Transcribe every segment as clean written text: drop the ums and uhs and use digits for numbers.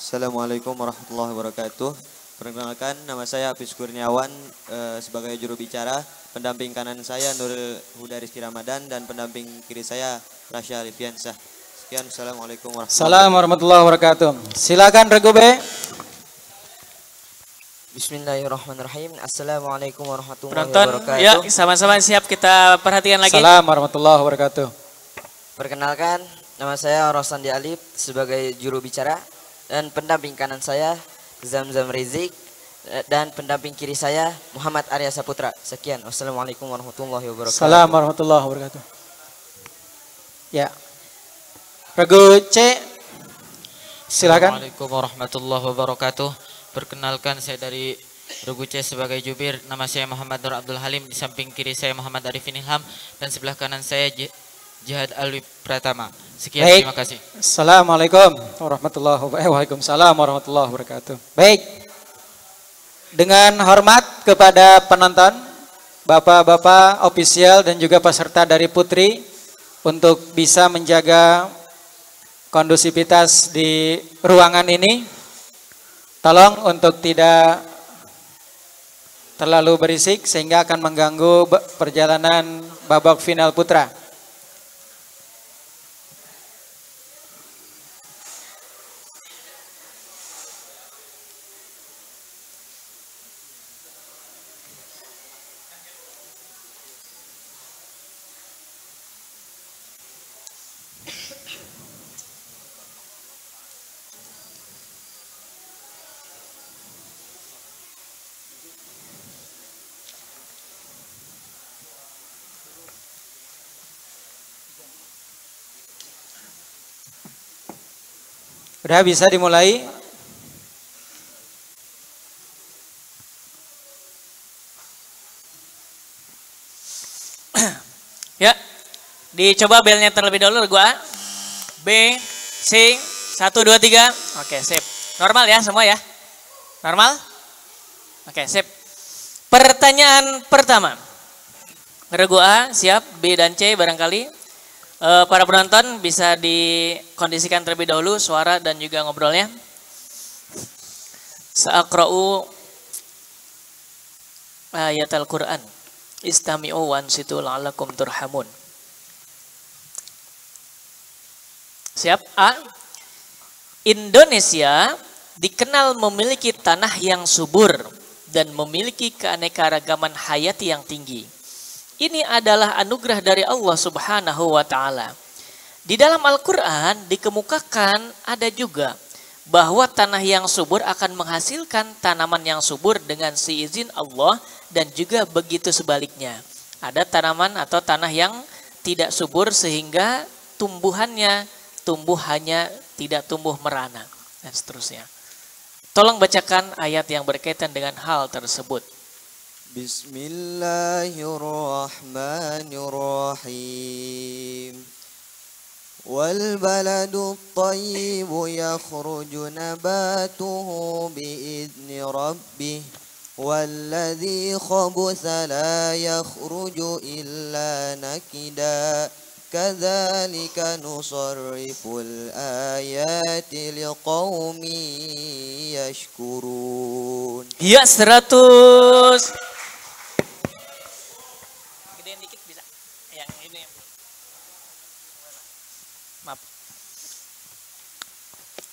Assalamualaikum warahmatullahi wabarakatuh. Perkenalkan, nama saya Hafiz Kurniawan, sebagai juru bicara. Pendamping kanan saya Nurul Huda Rizky Ramadan dan pendamping kiri saya Rasya Alifiansah. Sekian, Assalamualaikum warahmatullahi wabarakatuh. Silakan Regu B. Bismillahirrahmanirrahim. Assalamualaikum warahmatullahi Penonton, wabarakatuh. ya sama-sama siap kita perhatikan lagi. Assalamualaikum warahmatullahi wabarakatuh. Perkenalkan, nama saya Rosandi Alif sebagai juru bicara dan pendamping kanan saya Zamzam Rizik dan pendamping kiri saya Muhammad Arya Saputra. Sekian. Wassalamualaikum warahmatullahi wabarakatuh. Assalamualaikum warahmatullahi wabarakatuh. Ya. Regu C. Silakan. Assalamualaikum warahmatullahi wabarakatuh. Perkenalkan, saya dari Regu C sebagai jubir. Nama saya Muhammad Nur Abdul Halim. Di samping kiri saya Muhammad Arifin Ilham dan sebelah kanan saya Jihad Alwi Pratama. Sekian, Baik. terima kasih. Assalamualaikum warahmatullahi wabarakatuh. Waalaikumsalam warahmatullahi wabarakatuh. Baik. Dengan hormat kepada penonton, bapak-bapak ofisial dan juga peserta dari Putri untuk bisa menjaga kondusivitas di ruangan ini. Tolong untuk tidak terlalu berisik sehingga akan mengganggu perjalanan babak final putra. Udah bisa dimulai. Ya, dicoba belnya terlebih dahulu gua. B, C, 1, 2, 3. Oke, sip. Normal ya semua ya? Normal? Oke, sip. Pertanyaan pertama. Regu A siap, B dan C barangkali. Para penonton bisa dikondisikan terlebih dahulu suara dan juga ngobrolnya. Sa'aqra'u ayat Al-Quran. Istami'u wansitu la'alakum turhamun. Siap? A. Indonesia dikenal memiliki tanah yang subur dan memiliki keanekaragaman hayati yang tinggi. Ini adalah anugerah dari Allah Subhanahu wa Ta'ala. Di dalam Al-Quran dikemukakan ada juga bahwa tanah yang subur akan menghasilkan tanaman yang subur dengan seizin Allah dan juga begitu sebaliknya. Ada tanaman atau tanah yang tidak subur sehingga tumbuhannya tumbuh hanya tidak tumbuh merana dan seterusnya. Tolong bacakan ayat yang berkaitan dengan hal tersebut. Bismillahirrahmanirrahim. Wal baladu tayyibu yakhruju nabatuhu biizni rabbih walladzi khabutha la yakhruju illa nakida kadzalika nusarriful ayati liqaumin yashkurun. Ya 100.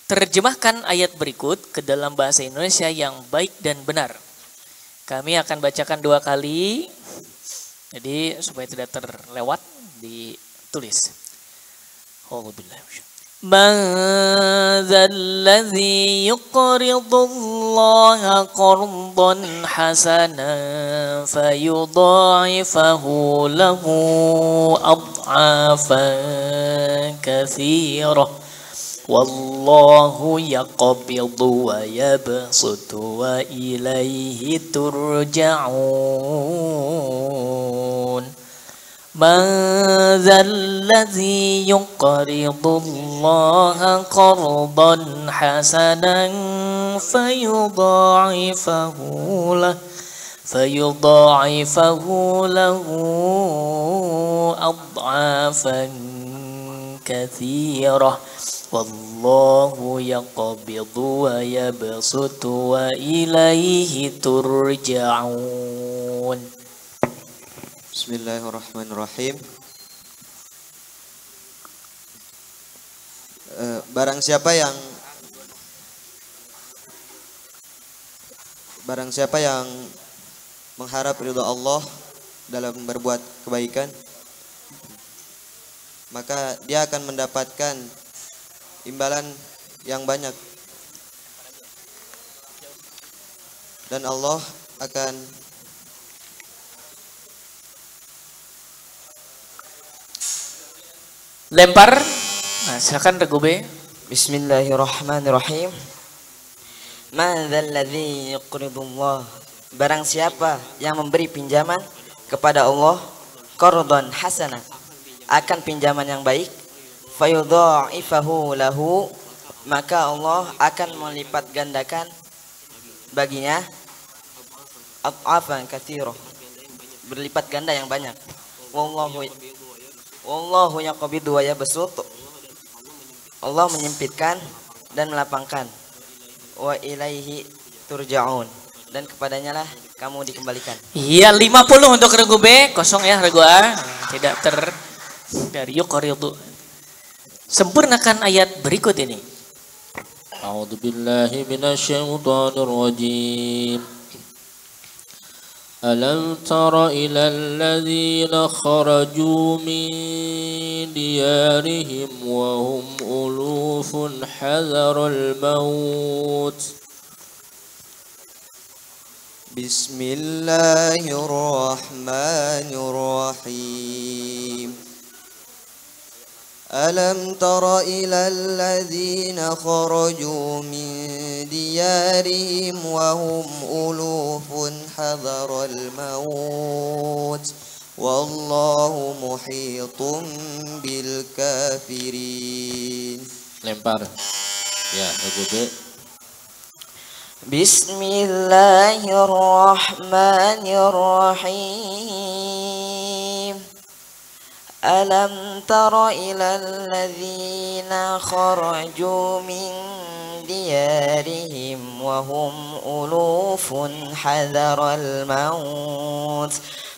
Terjemahkan ayat berikut ke dalam bahasa Indonesia yang baik dan benar. Kami akan bacakan 2 kali. Jadi supaya tidak terlewat ditulis. Man dzalladzi yuqridullaha qardan hasanan fayudha'ifahu lahu ad'afan katsirah. Wallahu yaqbidu wa yabsutu wa ilaihi turja'un. Man dzalladzi yuqridullaha qardan hasanan fayudha'ifahu lahu ad'afan katsirah. Wallahu yaqbidu wa yabsutu wa ilaihi turja'un. Bismillahirrahmanirrahim. Barang siapa yang mengharap ridha Allah dalam berbuat kebaikan, maka dia akan mendapatkan imbalan yang banyak, dan Allah akan lempar. Nah, silakan Regu B. Bismillahirrahmanirrahim. Madzal ladzi yuqridullah. Barang siapa yang memberi pinjaman kepada Allah qardan hasanah, akan pinjaman yang baik, fayudha'ifahu lahu, maka Allah akan melipat gandakan baginya ad'afan katsirah, berlipat ganda yang banyak. Wallahu yaqbidu wa yabsut. Allah menyempitkan dan melapangkan. Wa ilaihi turja'un, dan kepadanya lah kamu dikembalikan. Iya, 50 untuk Regu B, kosong ya Regu A. Tidak dari yuqridu. Sempurnakan ayat berikut ini. A'udzubillahi minasyaitonir rajim. Alam tara ilal ladzina kharaju min diyarihim wa hum ulufun hadaral maut. Bismillahirrahmanirrahim. Alam tara ilal ladzina kharaju min diyarihim wa hum ulufun hadaral maut wallahu muhitun bil kafirin. Lempar. Ya, Regu B. Bismillahirrahmanirrahim. Alam tara ilal ladzina kharaju min diyarihim wa hum ulufun hadaral maut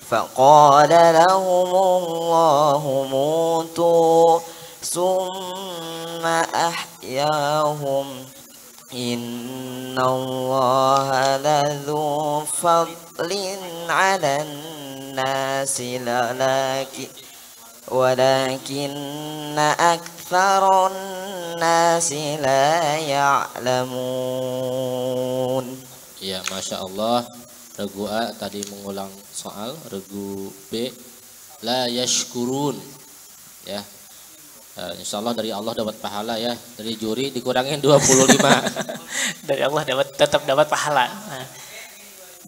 faqala lahumullahu mutu summa ahyahum innallaha ladzu fadlin 'alan nasi walakinna aktsarun nasi la ya'lamun. Ya, Masya Allah. Regu A tadi mengulang soal. Regu B la yashkurun. Ya, insya Allah dari Allah dapat pahala ya. Dari juri dikurangin 25. Dari Allah tetap dapat pahala. Nah,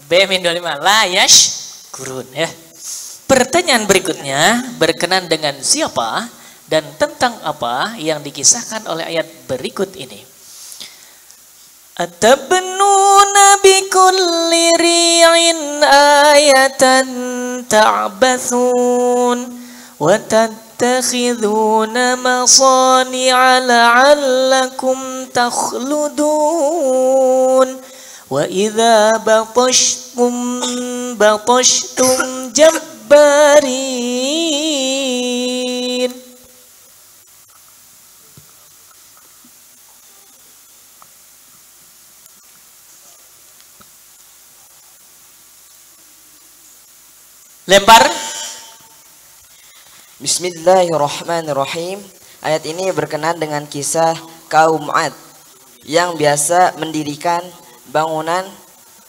B min 25 la yashkurun ya. Pertanyaan berikutnya berkenan dengan siapa dan tentang apa yang dikisahkan oleh ayat berikut ini. Atabnuna bikulli ri'in ayatan ta'bathun wa tattakhidhuna masani'a la'allakum takhludun wa idza batashtum jabbarin. Lempar. Bismillahirrahmanirrahim. Ayat ini berkenaan dengan kisah kaum 'Ad yang biasa mendirikan bangunan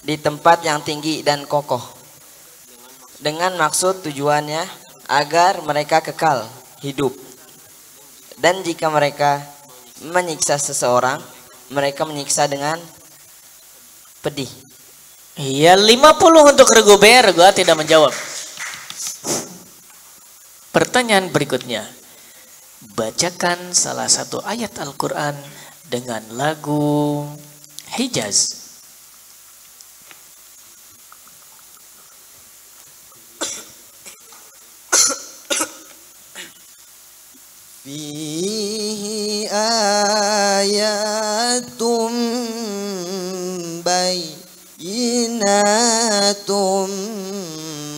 di tempat yang tinggi dan kokoh dengan maksud tujuannya agar mereka kekal hidup, dan jika mereka menyiksa seseorang, mereka menyiksa dengan pedih. Iya, 50 untuk Regu B. Regu A tidak menjawab. Pertanyaan berikutnya, bacakan salah satu ayat Al-Quran dengan lagu Hijaz. Fihi ayatum bayyinatum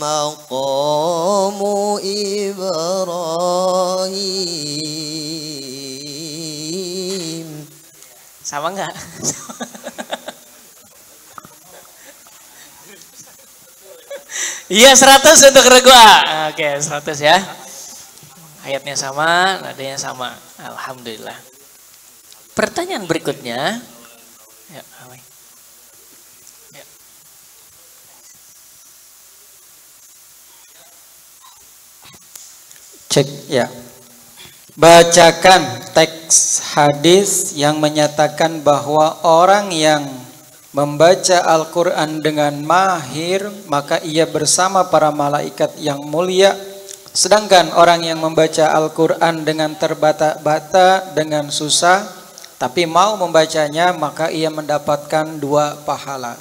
maqamu Ibrahim. Sama enggak? Iya 100 untuk regu A. Oke 100 ya. Ayatnya sama, nadanya sama. Alhamdulillah. Pertanyaan berikutnya. Ya, ya. Cek ya. Bacakan teks hadis yang menyatakan bahwa orang yang membaca Al-Quran dengan mahir, maka ia bersama para malaikat yang mulia. Sedangkan orang yang membaca Al-Quran dengan terbata-bata, dengan susah, tapi mau membacanya, maka ia mendapatkan 2 pahala.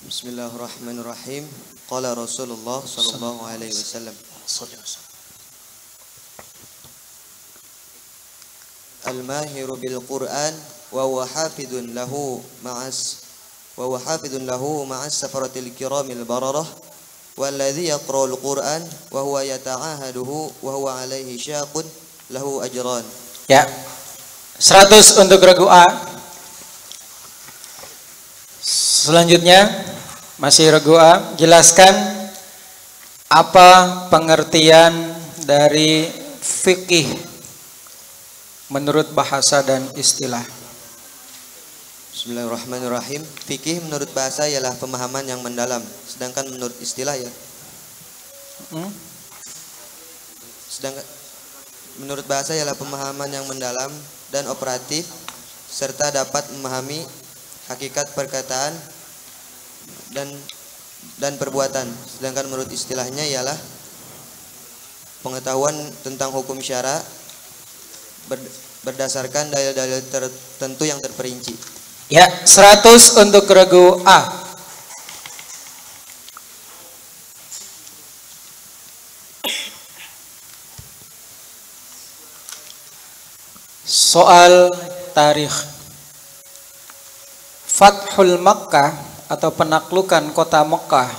Bismillahirrahmanirrahim. Qala Rasulullah sallallahu alaihi wasallam. Al-mahiru bil Qur'an wa huwa hafidun lahu ma'as safaratil kiramil bararah walladzi yaqra'ul Qur'an wa huwa yata'ahaduhu wa huwa alaihi syaqun lahu ajran. Ya. 100 untuk regu A. Selanjutnya masih regu A, jelaskan apa pengertian dari fikih menurut bahasa dan istilah. Bismillahirrahmanirrahim. Fikih menurut bahasa ialah pemahaman yang mendalam, sedangkan menurut istilah menurut bahasa ialah pemahaman yang mendalam dan operatif serta dapat memahami hakikat perkataan dan perbuatan. Sedangkan menurut istilahnya ialah pengetahuan tentang hukum syara berdasarkan dalil-dalil tertentu yang terperinci. Ya, 100 untuk regu A. Soal tarikh. Fathul Makkah atau penaklukan kota Mekah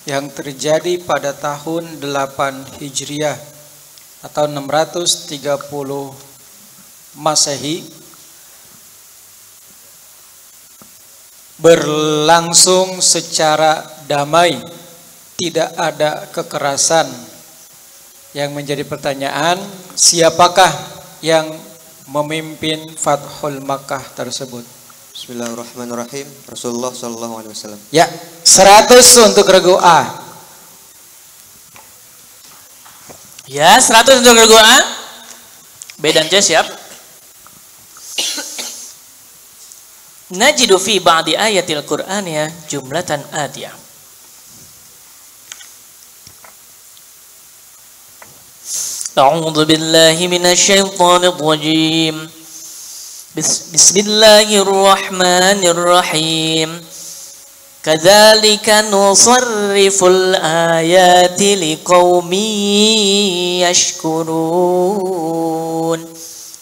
yang terjadi pada tahun 8 Hijriah atau 630 Masehi berlangsung secara damai, tidak ada kekerasan. Yang menjadi pertanyaan, siapakah yang memimpin Fathul Makkah tersebut? Bismillahirrahmanirrahim. Rasulullah sallallahu alaihi wasallam. Ya, 100 untuk regu A. Ya, 100 untuk regu A. B dan C siap. Najidu fi ba'di ayatil Qur'an ya jumlatan atiyah. A'udzu billahi minasyaitonir rajim. Bismillahirrahmanirrahim. Kadzalika nusarriful ayati liqaumin yashkurun.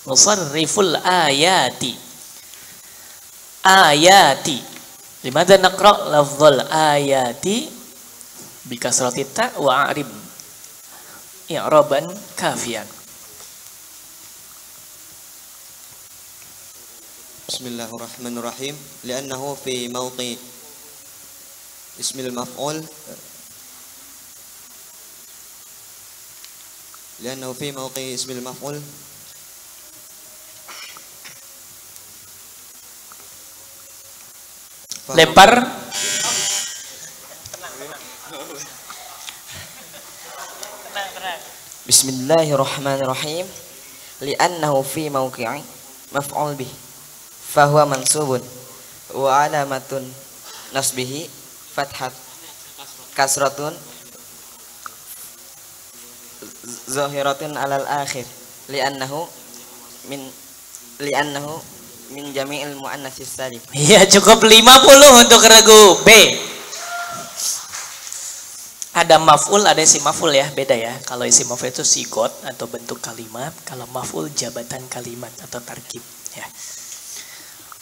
Nusarriful ayati. Ayati. Limadha naqra' lafdhal ayati bikasrati ta wa a'rib i'raban kafiyan. Bismillahirrahmanirrahim. Li'annahu fi mawqi ismil maf'ul. Li'annahu fi mawqi ismil maf'ul. Lempar. Bismillahirrahmanirrahim. Li'annahu fi mawqi'i maf'ul bih fahuwa mansubun wa alamatun nasbihi fathat kasratun zahiratun alal akhir li'annahu min jami'il muannatsis salim. Iya, cukup 50 untuk regu B. Ada maf'ul, ada isim maf'ul ya, beda ya. Kalau isim maf'ul itu sigot atau bentuk kalimat, kalau maf'ul jabatan kalimat atau tarkib ya.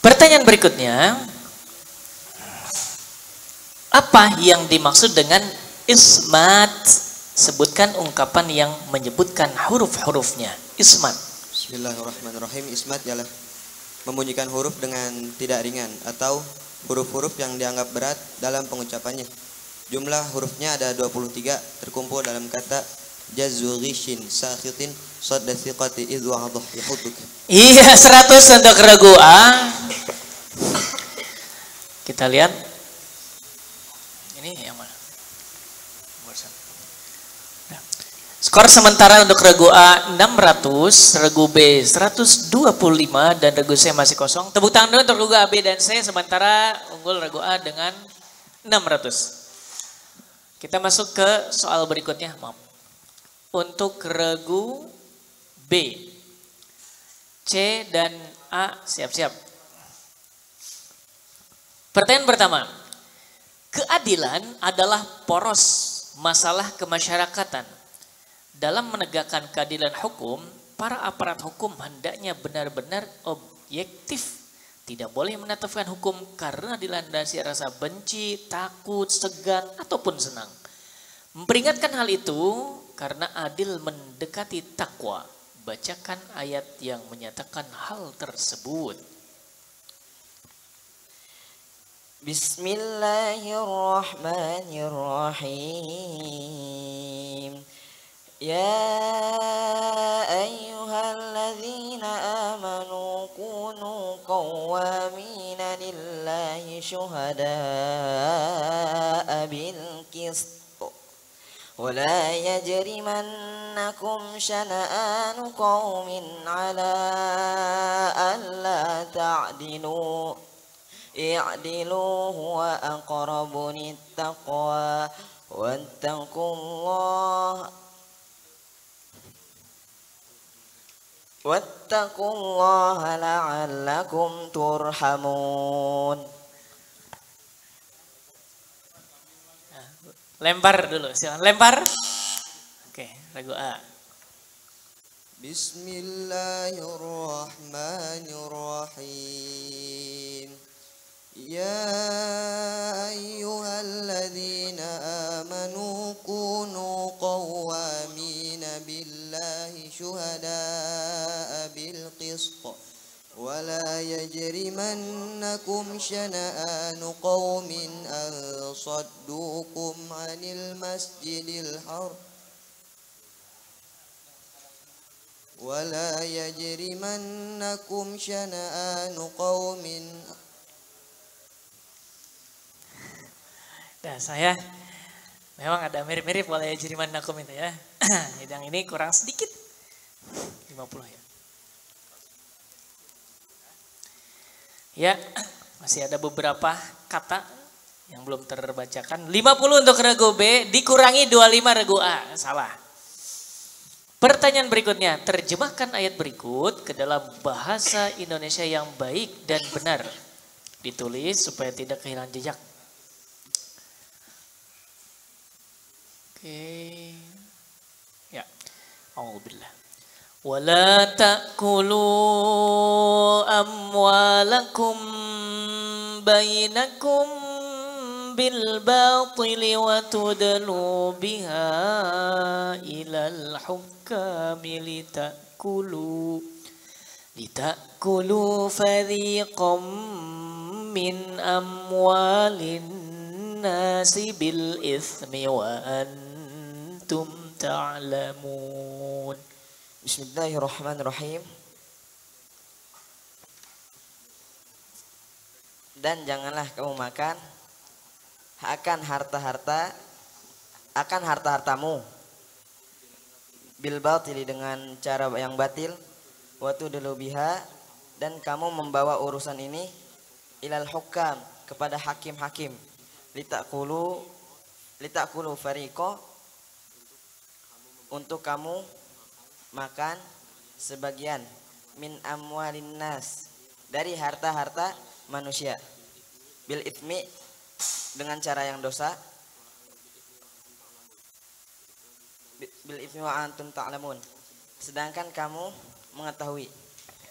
Pertanyaan berikutnya, apa yang dimaksud dengan ismat? Sebutkan ungkapan yang menyebutkan huruf-hurufnya. Ismat. Bismillahirrahmanirrahim. Ismat ialah membunyikan huruf dengan tidak ringan atau huruf-huruf yang dianggap berat dalam pengucapannya. Jumlah hurufnya ada 23, terkumpul dalam kata jazughishin sakhitin saddasiqati idh wa'adh yahuduk. Iya, 100 untuk regu A. Kita lihat. Ini yang mana? Skor sementara untuk regu A 600, regu B 125 dan regu C masih kosong. Tepuk tangan dulu untuk regu A, B dan C, sementara unggul regu A dengan 600. Kita masuk ke soal berikutnya, maaf. Untuk regu B, C dan A siap-siap. Pertanyaan pertama, keadilan adalah poros masalah kemasyarakatan. Dalam menegakkan keadilan hukum, para aparat hukum hendaknya benar-benar objektif. Tidak boleh menetapkan hukum karena dilandasi rasa benci, takut, segan, ataupun senang. Memperingatkan hal itu karena adil mendekati takwa. Bacakan ayat yang menyatakan hal tersebut. Bismillahirrahmanirrahim. Ya ayyuhalladzina amanu kunu qawwamina lillahi syuhada'a bil qist. ولا يجرمنكم شنآن قوم على ألا تعدلوا اعدلوا هو أقرب للتقوى واتقوا الله لعلكم ترحمون. Lempar dulu, silakan lempar. Oke, regu A. Bismillahirrahmanirrahim. Ya ayyuhalladzina amanu kunu qawwamina billahi syuhada'a bil qist. ولا يجرمنكم شنآن قوم أن صدوكم عن المسجد الحرام ولا يجرمنكم شنآن قوم. Nah, saya memang ada mirip-mirip wala yajrimannakum itu ya. Yang ini kurang sedikit. 50 ya. Ya, masih ada beberapa kata yang belum terbacakan. 50 untuk regu B, dikurangi 25 regu A. Salah. Pertanyaan berikutnya, terjemahkan ayat berikut ke dalam bahasa Indonesia yang baik dan benar. Ditulis supaya tidak kehilangan jejak. Oke. Ya. Alhamdulillah. ولا تأكلوا أموالكم بينكم بالباطل وتدلوا بها إلى الحكام لتأكلوا فريقا من أموال الناس بالإثم وأنتم تعلمون. Bismillahirrahmanirrahim. Dan janganlah kamu makan akan harta-hartamu bil batili dengan cara yang batil, wa tudlu biha dan kamu membawa urusan ini ilal hukam kepada hakim-hakim, litakulu fariqo untuk kamu makan sebagian min amwalin nas dari harta-harta manusia bil ithmi dengan cara yang dosa bil itsmi wa antum ta'lamun. Sedangkan kamu mengetahui.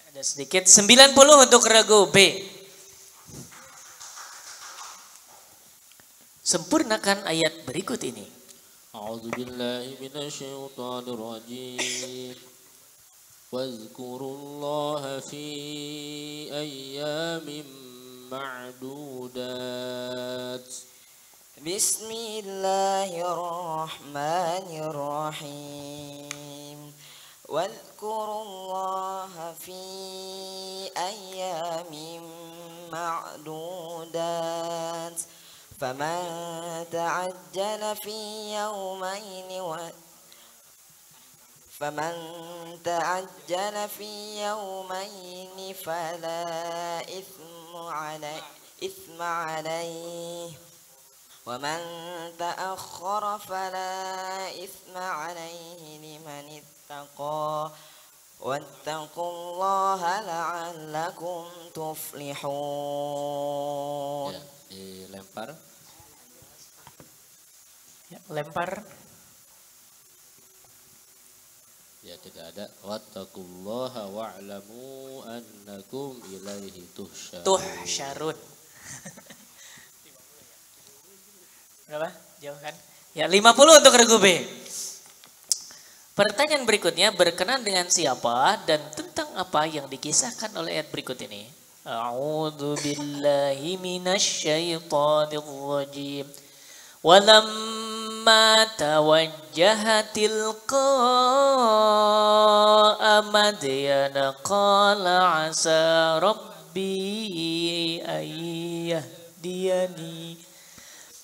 Ada sedikit 90 untuk regu B. Sempurnakan ayat berikut ini. A'udzubillahi minasyaitonirrajim. Wazkurullaha fi ayyamin ma'dudat. Bismillahirrahmanirrahim. Wadhkurullaha fi ayyamin ma'dudat. Faman ta'ajjala fi yawmaini fala ithma alayhi. ومن تأخر فلا إثم عليه لمن اتقى واتقوا الله لعلكم تفلحون. Ya, dilempar. Ya, lempar. Ya, tidak ada. Wattaqullaha wa'lamu annakum ilaihi Tuhsyarun. Berapa? Jauh kan? Ya, 50 untuk regu B. Pertanyaan berikutnya berkenaan dengan siapa dan tentang apa yang dikisahkan oleh ayat berikut ini. A'udzu billahi minasyaitonir rajim. Walamma tawajjaha tilqa'a madyana qala asa rabbi ayyahdiyani.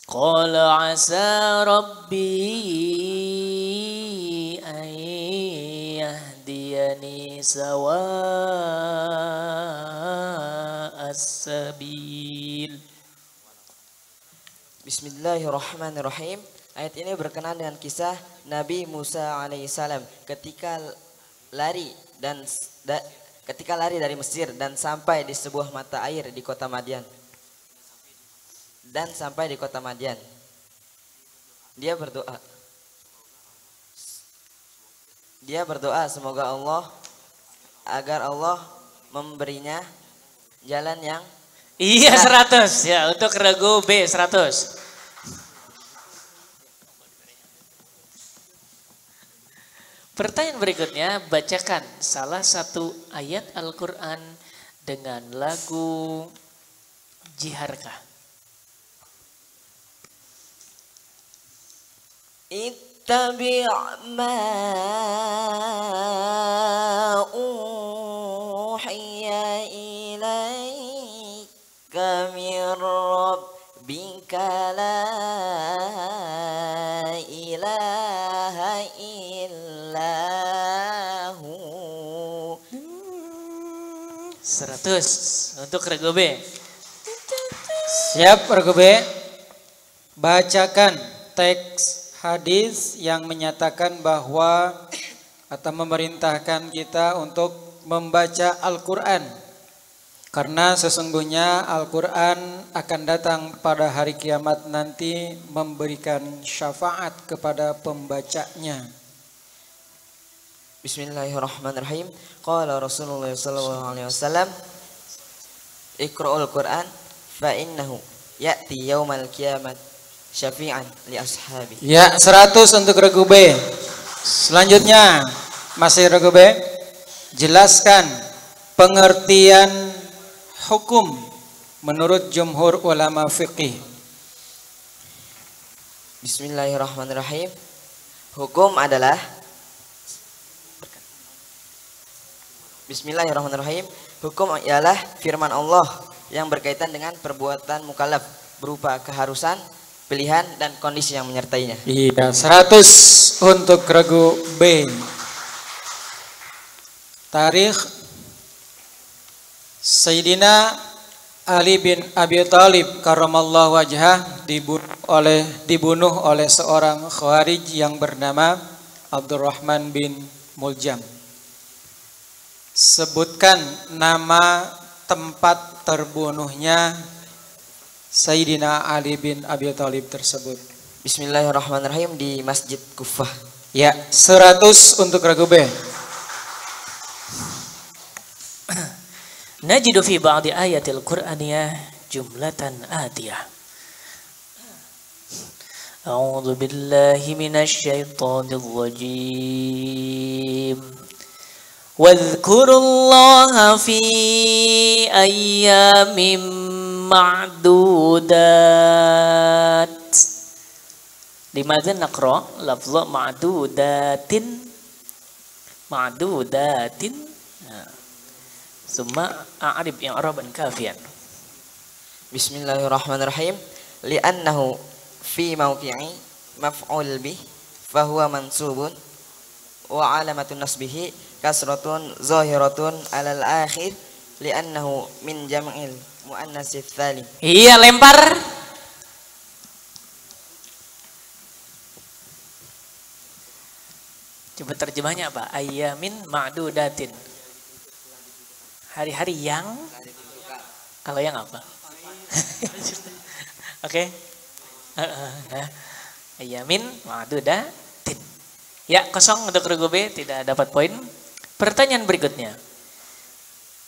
قال عسى ربي أن يهديني سواء السبيل. Bismillahirrahmanirrahim. Ayat ini berkenaan dengan kisah Nabi Musa alaihissalam ketika lari dari Mesir dan sampai di sebuah mata air di kota Madian. Dia berdoa semoga agar Allah memberinya jalan yang Iya 100 ya untuk regu B 100. Pertanyaan berikutnya, bacakan salah satu ayat Al-Quran dengan lagu Jiharkah. Ittabi' ma uhiya ilaika min rabbika la ilaha illahu. 100 untuk regu B. Siap regu B. Bacakan teks hadis yang menyatakan bahwa atau memerintahkan kita untuk membaca Al-Quran. Karena sesungguhnya Al-Quran akan datang pada hari kiamat nanti memberikan syafaat kepada pembacanya. Bismillahirrahmanirrahim. Qala Rasulullah sallallahu alaihi wasallam, Iqra'ul Quran fa innahu ya'ti yaumal qiyamah syafi'an li ashabi. Ya, 100 untuk regu B. Selanjutnya masih regu B. Jelaskan pengertian hukum menurut jumhur ulama fiqih. Bismillahirrahmanirrahim. Hukum adalah Bismillahirrahmanirrahim. Hukum ialah firman Allah yang berkaitan dengan perbuatan mukallaf berupa keharusan, pilihan dan kondisi yang menyertainya. Iya, 100 untuk regu B. Tarikh Sayyidina Ali bin Abi Thalib karramallahu wajhah dibunuh oleh seorang khawarij yang bernama Abdurrahman bin Muljam. Sebutkan nama tempat terbunuhnya Sayyidina Ali bin Abi Thalib tersebut. Bismillahirrahmanirrahim, di Masjid Kufah. Ya, 100 untuk regu B. Najidu fi ba'di ayatil Qur'aniyah jumlatan atiyah. A'udzu billahi minasy syaithanir rajim. Wadhkurullaha fi ayyamin ma'dudat. Limadha naqra lafdh ma'dudatin summa a'rib i'raban kafiyan. Bismillahirrahmanirrahim. Li'annahu fi mawqi'i maf'ul bih fahuwa mansubun wa alamatun nasbihi kasratun zahiratun alal akhir li'annahu min jam'il muannatsis tsalim. Iya, lempar. Coba terjemahnya apa? Ayyamin ma'dudatin. Hari-hari yang, kalau yang apa? Oke. Ayyamin ma'dudatin. Ya, kosong untuk regu B, tidak dapat poin. Pertanyaan berikutnya.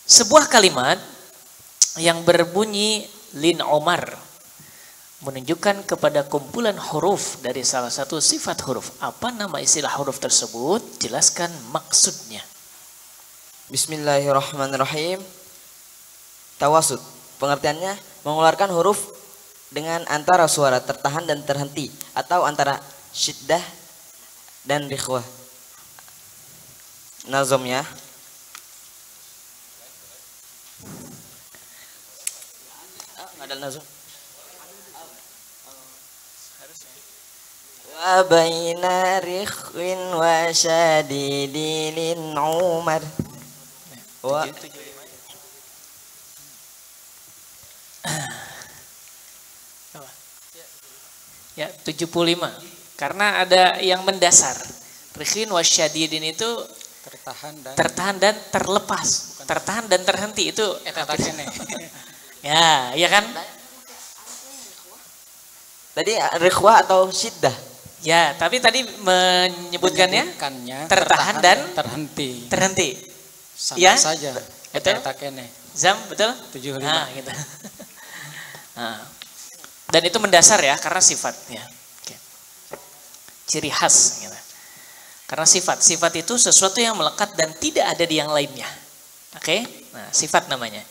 Sebuah kalimat yang berbunyi Lin Omar menunjukkan kepada kumpulan huruf dari salah satu sifat huruf. Apa nama istilah huruf tersebut? Jelaskan maksudnya. Bismillahirrahmanirrahim. Tawasud, pengertiannya mengeluarkan huruf dengan antara suara tertahan dan terhenti atau antara syiddah dan rikhwah. Nazomnya nggak ada nazom. Wa baina rikhwin wa syadidin umar. Wah. Ya, 75. Karena ada yang mendasar. Rikhin wasyadidin itu tertahan dan terlepas. Tertahan dan terhenti itu ya, iya kan? Tadi rikhwah atau syiddah? Ya, tapi tadi menyebutkannya tertahan dan terhenti. Sama ya? saja. Betul? Zam, betul? 75. Nah, gitu. Nah. Dan itu mendasar ya, karena sifatnya. Oke. Ciri khas. Gitu. Karena sifat itu sesuatu yang melekat dan tidak ada di yang lainnya. Oke, nah sifat namanya.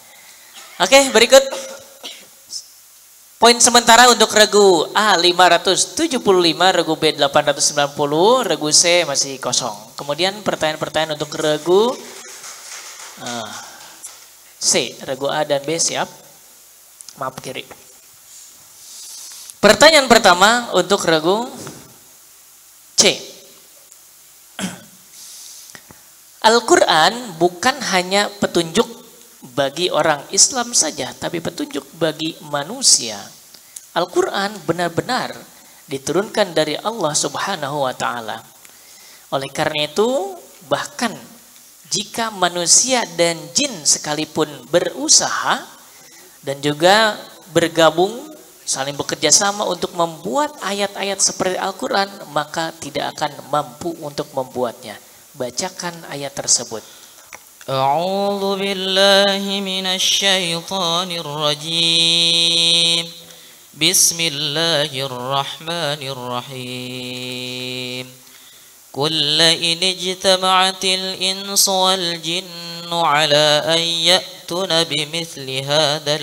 Oke, berikut. Poin sementara untuk regu A 575, regu B 890, regu C masih kosong. Kemudian pertanyaan-pertanyaan untuk regu C, regu A dan B siap. Maaf kiri. Pertanyaan pertama untuk regu C. Al-Quran bukan hanya petunjuk bagi orang Islam saja, tapi petunjuk bagi manusia. Al-Quran benar-benar diturunkan dari Allah Subhanahu wa Ta'ala. Oleh karena itu, bahkan jika manusia dan jin sekalipun berusaha dan juga bergabung, saling bekerja sama untuk membuat ayat-ayat seperti Al-Quran, maka tidak akan mampu untuk membuatnya. Bacakan ayat tersebut. A'udzu billahi minasy syaithanir rajim. Bismillahirrahmanirrahim. قل إن اجتمعت الإنس والجن على أن يأتون بمثل هذا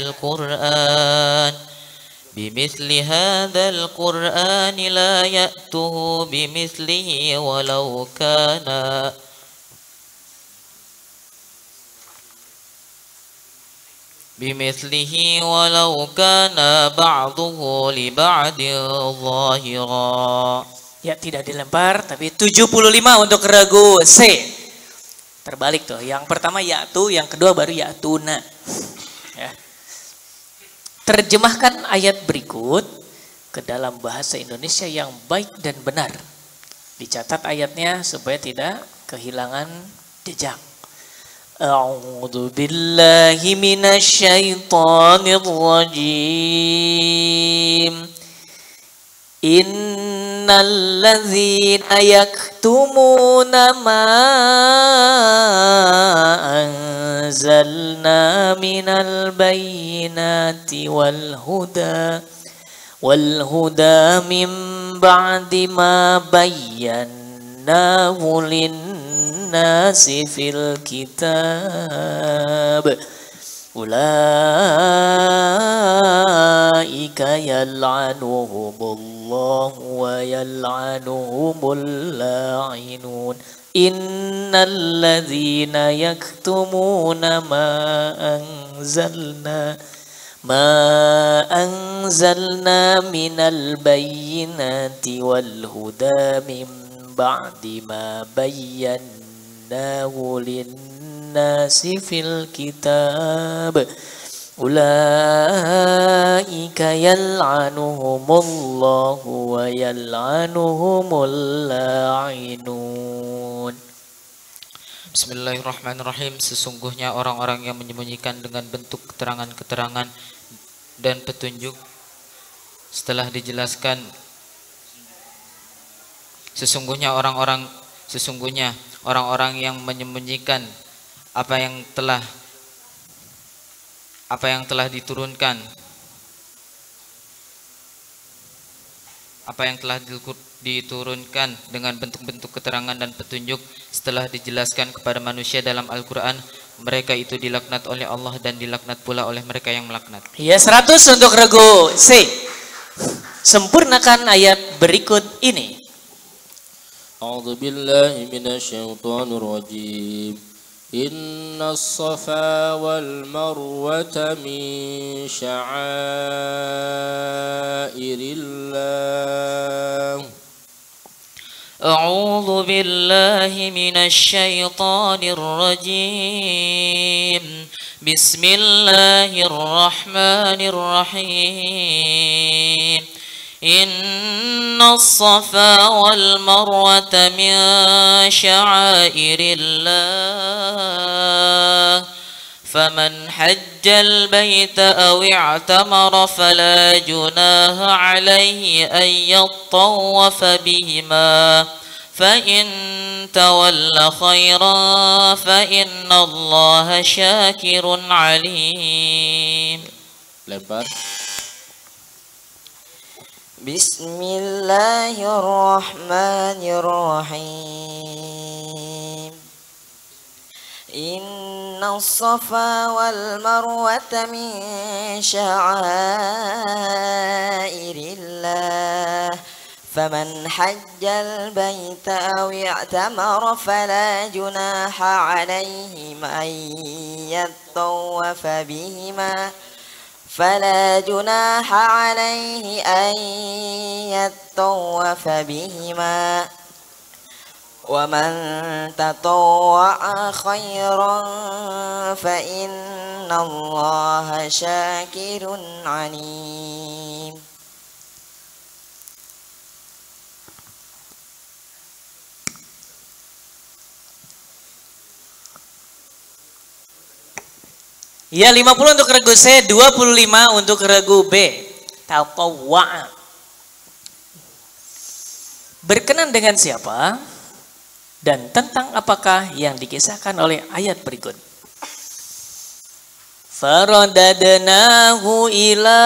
القرآن لا يأته بمثله ولو كان بعضه لبعض ظاهرا. Ya, tidak dilempar, tapi 75 untuk regu C. Terbalik tuh. Yang pertama ya'tu, yang kedua baru ya'tuna. Ya. Terjemahkan ayat berikut ke dalam bahasa Indonesia yang baik dan benar. Dicatat ayatnya supaya tidak kehilangan jejak. A'udzu billahi minasy syaithanir rajim. Innalladzina yaktumuna ma anzalna minal bayyinati wal huda min ba'di ma bayyanahu lin-nasi fil kitab. Ulaika yal'anuhumullahu wa yal'anuhumul la'inun. Innalladzina yaktumuna ma anzalna minal bayyinati wal huda min ba'di ma bayyanahu lin-nasi fil kitab. Ulaika yal'anuhumullahu wa yal'anuhumul la'inun. Bismillahirrahmanirrahim. Sesungguhnya orang-orang yang menyembunyikan dengan bentuk keterangan-keterangan dan petunjuk setelah dijelaskan, sesungguhnya orang-orang yang menyembunyikan apa yang telah diturunkan dengan bentuk-bentuk keterangan dan petunjuk setelah dijelaskan kepada manusia dalam Al-Quran, mereka itu dilaknat oleh Allah dan dilaknat pula oleh mereka yang melaknat. Ya, 100 untuk regu C. Sempurnakan ayat berikut ini. A'udzu billahi minasyaitonir rajim. Innas safa wal marwata min sya'airillah. A'udzu billahi minasy syaithanir rajim. Bismillahirrahmanirrahim. Innas safa wal marwata min sya'airillah. Faman hajjal baita aw i'tamara fala junaha alaihi ay yattawafa bihima. Fa in tawalla khairan fa innallaha syakirun alim. Lebar. Bismillahirrahmanirrahim. Inna safa wal marwata min sya'airillah. Faman hajjal baita aw i'tamara fala junaha alaihi an yattawafa bihima. فلا جناح عليه أن يطوف بهما ومن تطوع خيرا فإن الله شاكر عليم. Ya, 50 untuk regu C, 25 untuk regu B. Tatawwa'. Berkenan dengan siapa dan tentang apakah yang dikisahkan oleh ayat berikut. Faradadnahu ila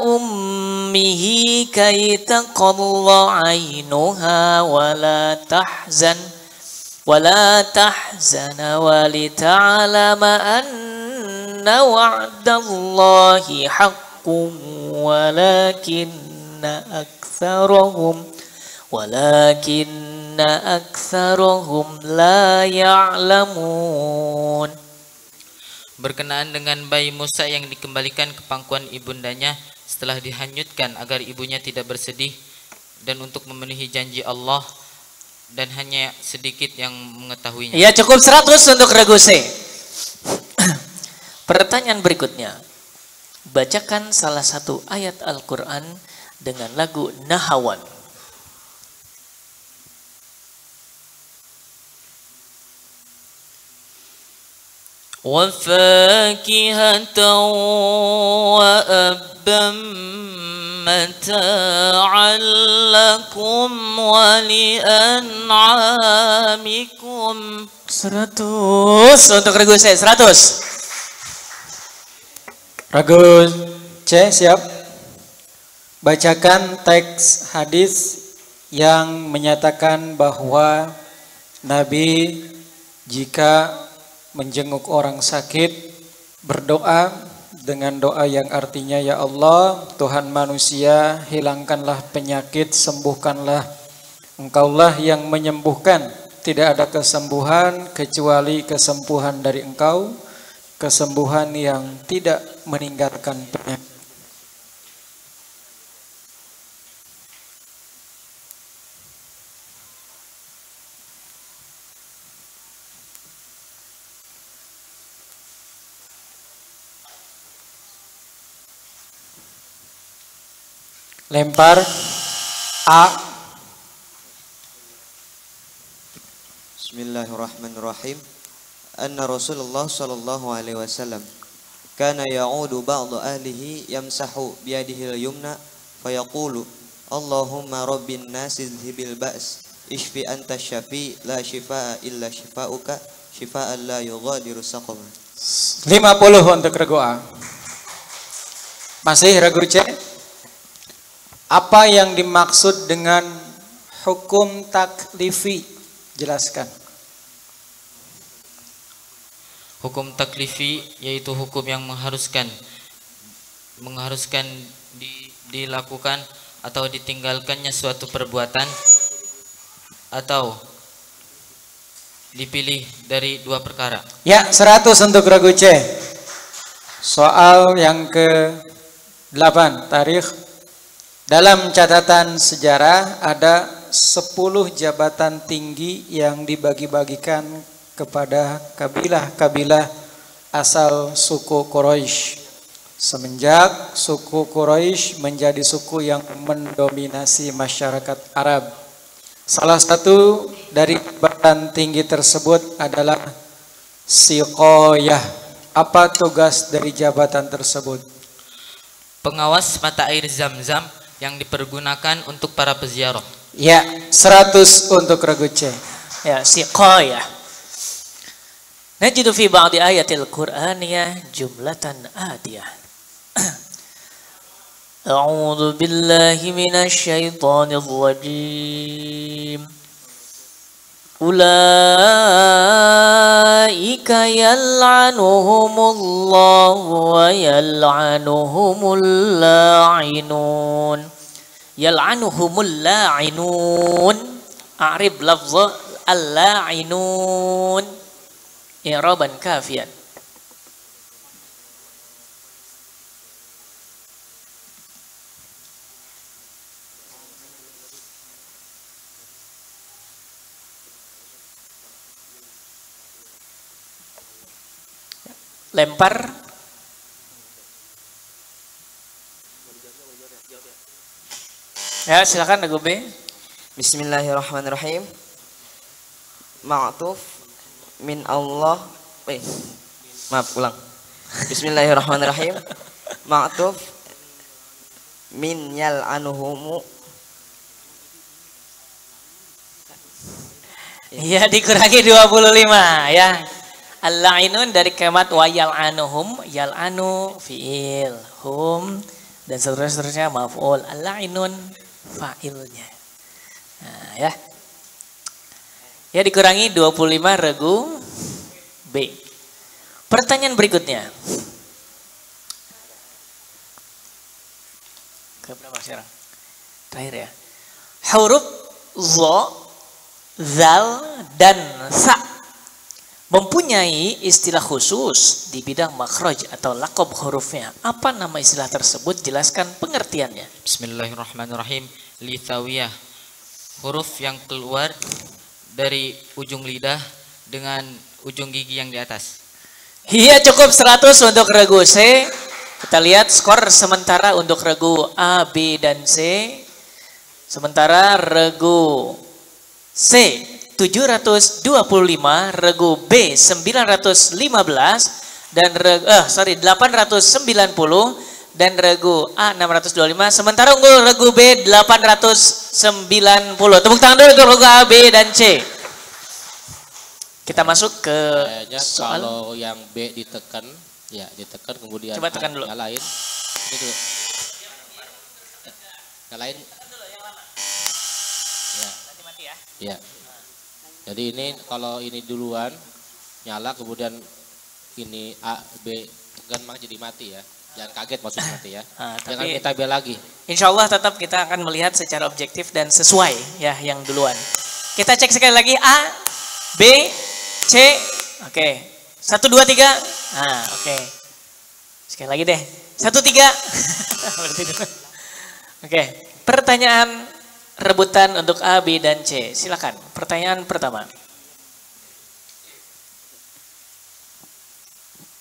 ummihi kay taqarra 'ainuha wa la tahzan ولا تحزن ولتعلم أن وعد الله حق ولكن أكثرهم لا يعلمون. Berkenaan dengan bayi Musa yang dikembalikan ke pangkuan ibundanya setelah dihanyutkan agar ibunya tidak bersedih dan untuk memenuhi janji Allah, dan hanya sedikit yang mengetahuinya. Ya, cukup 100 untuk regu C. Pertanyaan berikutnya. Bacakan salah satu ayat Al-Quran dengan lagu Nahawan. وفاكهة وأبا متاعا لكم ولأنعامكم. 100 untuk regu C. 100. Regu C siap. Bacakan teks hadis yang menyatakan bahwa Nabi jika menjenguk orang sakit berdoa dengan doa yang artinya, ya Allah Tuhan manusia, hilangkanlah penyakit, sembuhkanlah, Engkaulah yang menyembuhkan, tidak ada kesembuhan kecuali kesembuhan dari Engkau, kesembuhan yang tidak meninggalkan penyakit. Lempar A. Bismillahirrahmanirrahim. Anna Rasulullah sallallahu alaihi wasallam kana ya'udu ba'du ahlihi yamsahu biyadihi al-yumna fayaqulu Allahumma rabbin nasi dhhibil ba's ishfi anta syafi la shifaa illa shifauka shifaan la yughadiru saqama. 50 untuk regu A. Masih regu C. Apa yang dimaksud dengan hukum taklifi? Jelaskan. Hukum taklifi yaitu hukum yang mengharuskan dilakukan atau ditinggalkannya suatu perbuatan atau dipilih dari dua perkara. Ya, 100 untuk regu C. Soal yang ke-8, tarikh. Dalam catatan sejarah ada 10 jabatan tinggi yang dibagi-bagikan kepada kabilah-kabilah asal suku Quraisy. Semenjak suku Quraisy menjadi suku yang mendominasi masyarakat Arab. Salah satu dari jabatan tinggi tersebut adalah Siqoyah. Apa tugas dari jabatan tersebut? Pengawas mata air Zam-Zam yang dipergunakan untuk para peziarah. Ya, 100 untuk regu C. Ya, siqayah. Najidu fi ba'di ayatil Qur'aniyah jumlatan adiyah. A'udzu billahi minasy syaithanir rajim. Ulaika yal'anuhumullahu wa yal'anuhumul la'inun. Yal'anuhumul la'inun. A'rib lafza al-la'inun i'raban kafiyan. Lempar. Ya, silakan Regu B. Bismillahirrahmanirrahim. Ma'tuf min Allah. Maaf, ulang. Bismillahirrahmanirrahim. Ma'tuf min yal'anuhumu. Ya, dikurangi 25 ya. Al-la'inun dari kalimat wa yal'anuhum, yal'anu fi'il, hum dan seterusnya maf'ul. Al-la'inun fa'ilnya. Nah, ya. Ya, dikurangi 25 regu B. Pertanyaan berikutnya. Ke berapa sekarang? Terakhir ya. Huruf zo, zal dan sa mempunyai istilah khusus di bidang makhraj atau lakob hurufnya. Apa nama istilah tersebut? Jelaskan pengertiannya. Bismillahirrahmanirrahim. Lithawiyah, huruf yang keluar dari ujung lidah dengan ujung gigi yang di atas. Iya, cukup 100 untuk regu C. Kita lihat skor sementara untuk regu A, B, dan C. Sementara regu C 725, regu B 915 dan 890 dan regu A 625. Sementara unggul regu B 890. Tepuk tangan dulu untuk regu A, B dan C. Kita masuk ke Kayaknya soal. kalau yang B ditekan, ya ditekan kemudian Coba tekan dulu. nyalain. Ini dulu. Nyalain. Ya. Ya. Jadi ini kalau ini duluan nyala kemudian ini A, B tekan maka jadi mati ya. Jangan kaget maksudnya mati ya. Jangan Tapi kita B lagi. insya Allah tetap kita akan melihat secara objektif dan sesuai ya yang duluan. Kita cek sekali lagi A, B, C. Oke. 1, 2, 3. Oke. Sekali lagi deh. 1, 3. Oke. Pertanyaan rebutan untuk A, B, dan C. Silakan. Pertanyaan pertama.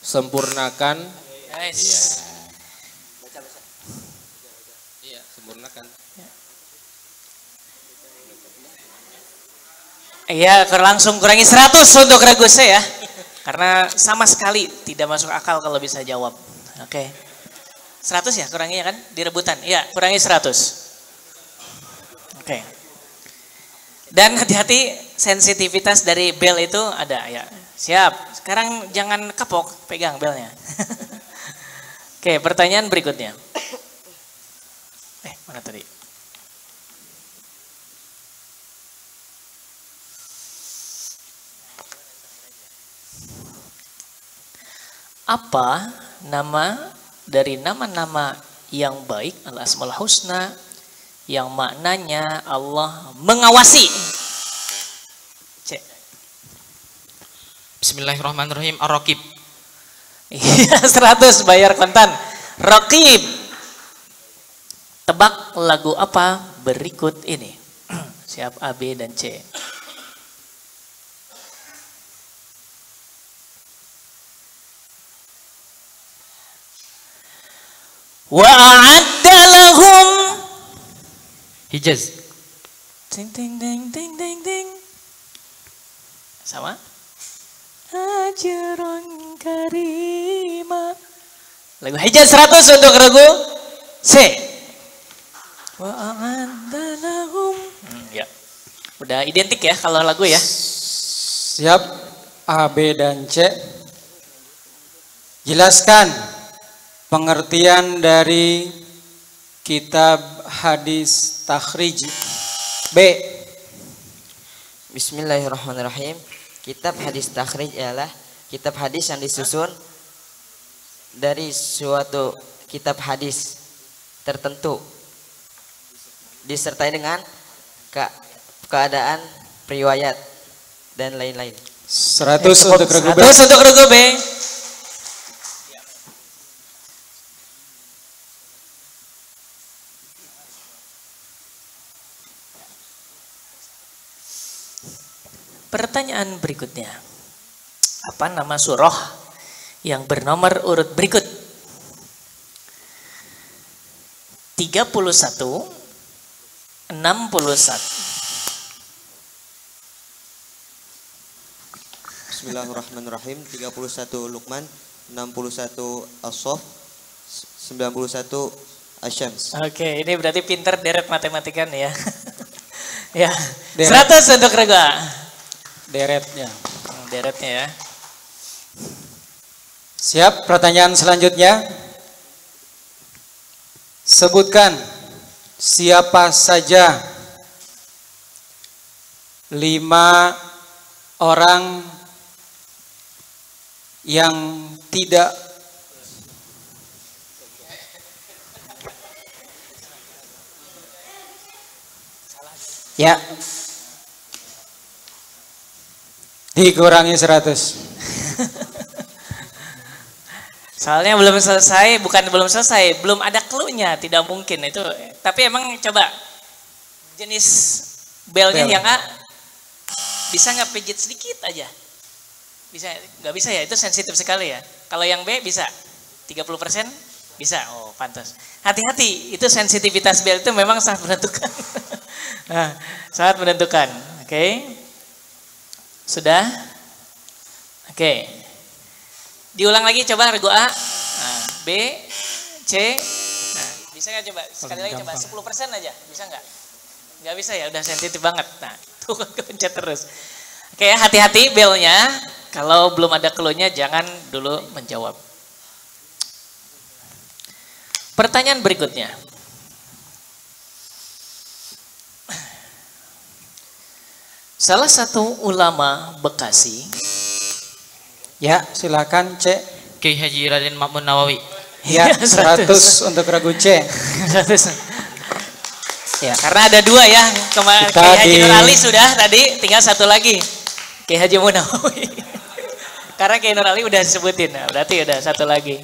Sempurnakan. Nice. Iya, sempurnakan. Iya, langsung kurangi 100 untuk regu C ya. Karena sama sekali tidak masuk akal kalau bisa jawab. Oke. 100 ya kuranginya kan di rebutan. Iya, kurangi 100. Oke. Dan hati-hati sensitivitas dari bel itu ada ya. Siap. Sekarang jangan kapok, pegang belnya. Oke, pertanyaan berikutnya. Mana tadi? Apa nama dari nama-nama yang baik Al-Asmaul Husna yang maknanya Allah mengawasi? Cek. Bismillahirrahmanirrahim. Ar-Raqib. Iya, 100 bayar kontan. Raqib. Tebak lagu apa berikut ini? Siap A, B, dan C. Wa'adda lahum Hijaz. ting ting ting ting ting ting. Sama? Ajrun karima. Lagu Hijaz 100 untuk regu C. Wa'adda lahum. Ya. Udah identik ya kalau lagu ya. Siap. A, B, dan C. Jelaskan pengertian dari kitab hadis takhrij. B. Bismillahirrahmanirrahim. Kitab hadis takhrij ialah kitab hadis yang disusun dari suatu kitab hadis tertentu disertai dengan keadaan riwayat dan lain-lain. 100 untuk regu B. 100 untuk regu B. Pertanyaan berikutnya. Apa nama surah yang bernomor urut berikut? 31, 61. Bismillahirrahmanirrahim. 31 Luqman, 61 As-Saff, 91 Asy-Syams. Oke, ini berarti pinter deret matematika nih ya. Ya, Deret. 100 untuk regu A. Deretnya. Deretnya ya. Siap, pertanyaan selanjutnya. Sebutkan siapa saja 5 orang yang tidak ya dikurangi 100. Soalnya belum selesai, bukan belum selesai, belum ada clue-nya, tidak mungkin itu. Tapi emang coba jenis belnya Bel. yang A bisa nggak pijit sedikit aja? Bisa, nggak bisa ya? Itu sensitif sekali ya. Kalau yang B bisa 30% bisa. Oh, pantas. Hati-hati, itu sensitivitas bel itu memang sangat menentukan. Nah, sangat menentukan. Oke. Sudah? Oke. Diulang lagi coba regu A. Nah, B, C. Nah, bisa nggak coba? Sekali lagi coba 10% aja. Bisa nggak? Nggak bisa ya, udah sensitif banget. Nah, tuh kepencet terus. Oke, hati-hati belnya. Kalau belum ada clue-nya jangan dulu menjawab. Pertanyaan berikutnya. Salah satu ulama Bekasi. Ya, silakan C. Kiai Haji Raden Makmun Nawawi. Ya, 100 untuk regu C. 100. Ya, karena ada 2 ya. Kemarin Kita Kiai Haji Nur Ali sudah tadi, tinggal 1 lagi. Kiai Haji Munawawi. Karena Kiai Nur Ali udah disebutin. Nah, berarti udah 1 lagi.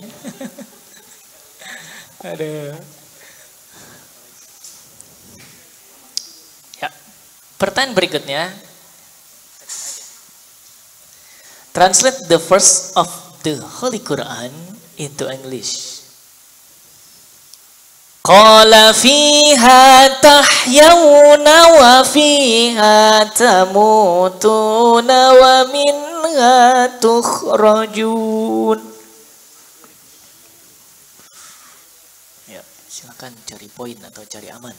Aduh. Ya. Pertanyaan berikutnya. Translate the verse of the Holy Quran into English. Qala fiha tahyawna wa fiha tamutuna wa minha tukhrajun. Ya, silakan cari poin atau cari aman.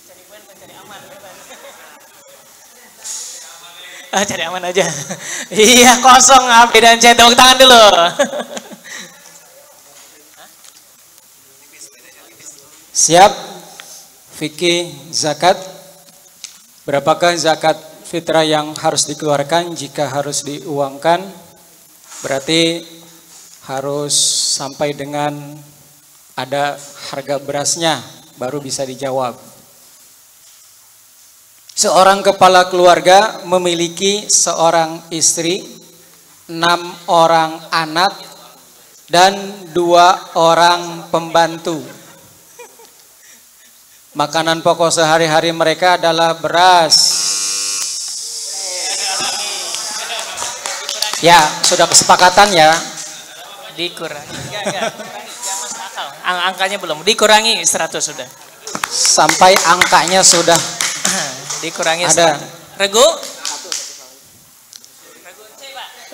Cari poin atau cari aman, bebas. Cari aman aja. Iya, kosong A, B dan C. Tepuk tangan dulu. Siap. Fikih zakat. Berapakah zakat fitrah yang harus dikeluarkan jika harus diuangkan? Berarti harus sampai dengan ada harga berasnya baru bisa dijawab. Seorang kepala keluarga memiliki seorang istri, 6 orang anak, dan 2 orang pembantu. Makanan pokok sehari-hari mereka adalah beras. Ya, sudah kesepakatan ya. Dikurangi. Enggak masuk akal. Angkanya belum. Dikurangi 100 sudah. Sampai angkanya sudah dikurangi ada. 100. Regu?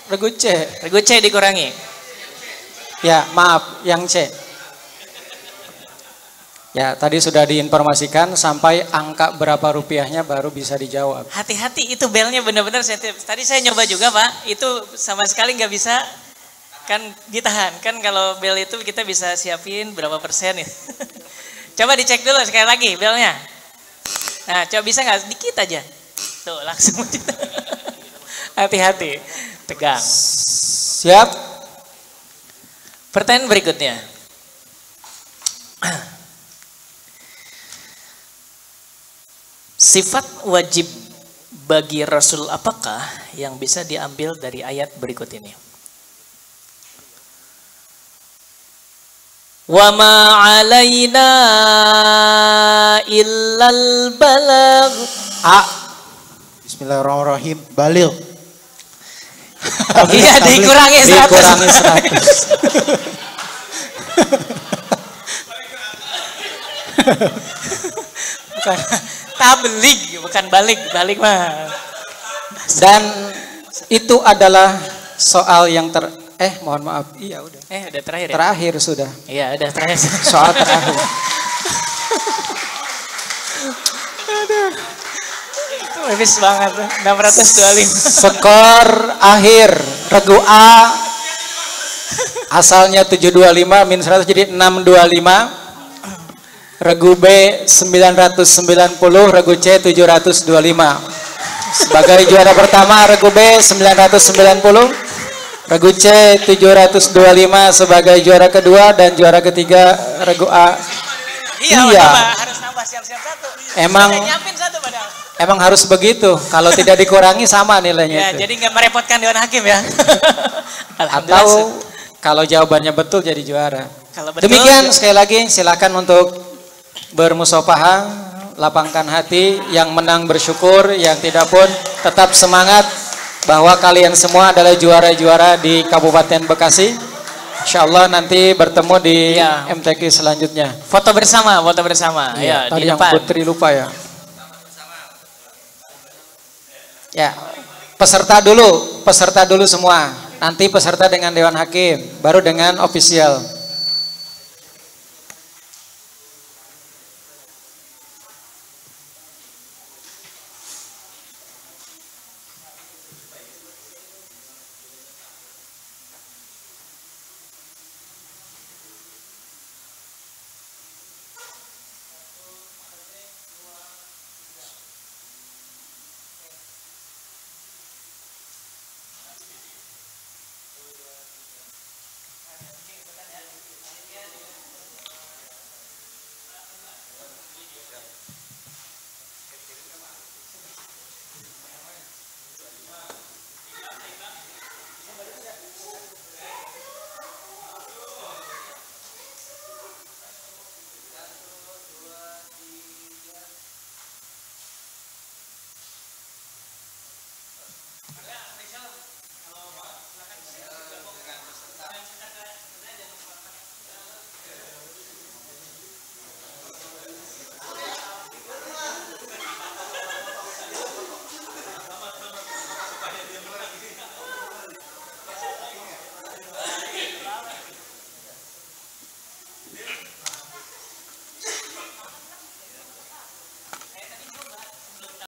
Regu C. Regu C dikurangi. Ya, maaf, yang C. Ya, tadi sudah diinformasikan sampai angka berapa rupiahnya baru bisa dijawab. Hati-hati, itu belnya benar-benar sensitif. Tadi saya nyoba juga Pak, itu sama sekali nggak bisa kan ditahan. Kan kalau bel itu kita bisa siapin berapa persen ya. Coba dicek dulu sekali lagi belnya. Nah, coba bisa nggak? Dikit aja. Tuh, langsung. Hati-hati, tegang. Siap? Pertanyaan berikutnya. Sifat wajib bagi Rasul apakah yang bisa diambil dari ayat berikut ini? Wa ma 'alaina illal balagh. Bismillahirrahmanirrahim. Balil. Iya, dikurangi 100. Dikurangi 100. Bukan tabligh, bukan balik. Balik mah. Dan itu adalah soal yang mohon maaf. Iya, udah. Udah terakhir ya? Terakhir sudah. Iya, udah terakhir. Soal terakhir. Aduh. Itu habis banget. 625. Skor akhir regu A asalnya 725 min 100 jadi 625. Regu B 990, regu C 725. Sebagai juara pertama regu B 990, regu C 725 sebagai juara kedua, dan juara ketiga regu A. Iya. Harus nambah siap-siap 1. Emang nyiapin 1 padahal. Emang harus begitu. Kalau tidak dikurangi sama nilainya. Ya, itu. jadi nggak merepotkan Dewan Hakim ya. Atau kalau jawabannya betul jadi juara. Kalau betul, demikian sekali lagi silakan untuk bermusafahah, lapangkan hati, yang menang bersyukur, yang tidak pun tetap semangat bahwa kalian semua adalah juara-juara di Kabupaten Bekasi. Insyaallah nanti bertemu di MTQ selanjutnya. Foto bersama. Ya, Ya, tadi di yang depan. Putri lupa ya. Ya, peserta dulu semua. Nanti peserta dengan Dewan Hakim, baru dengan official.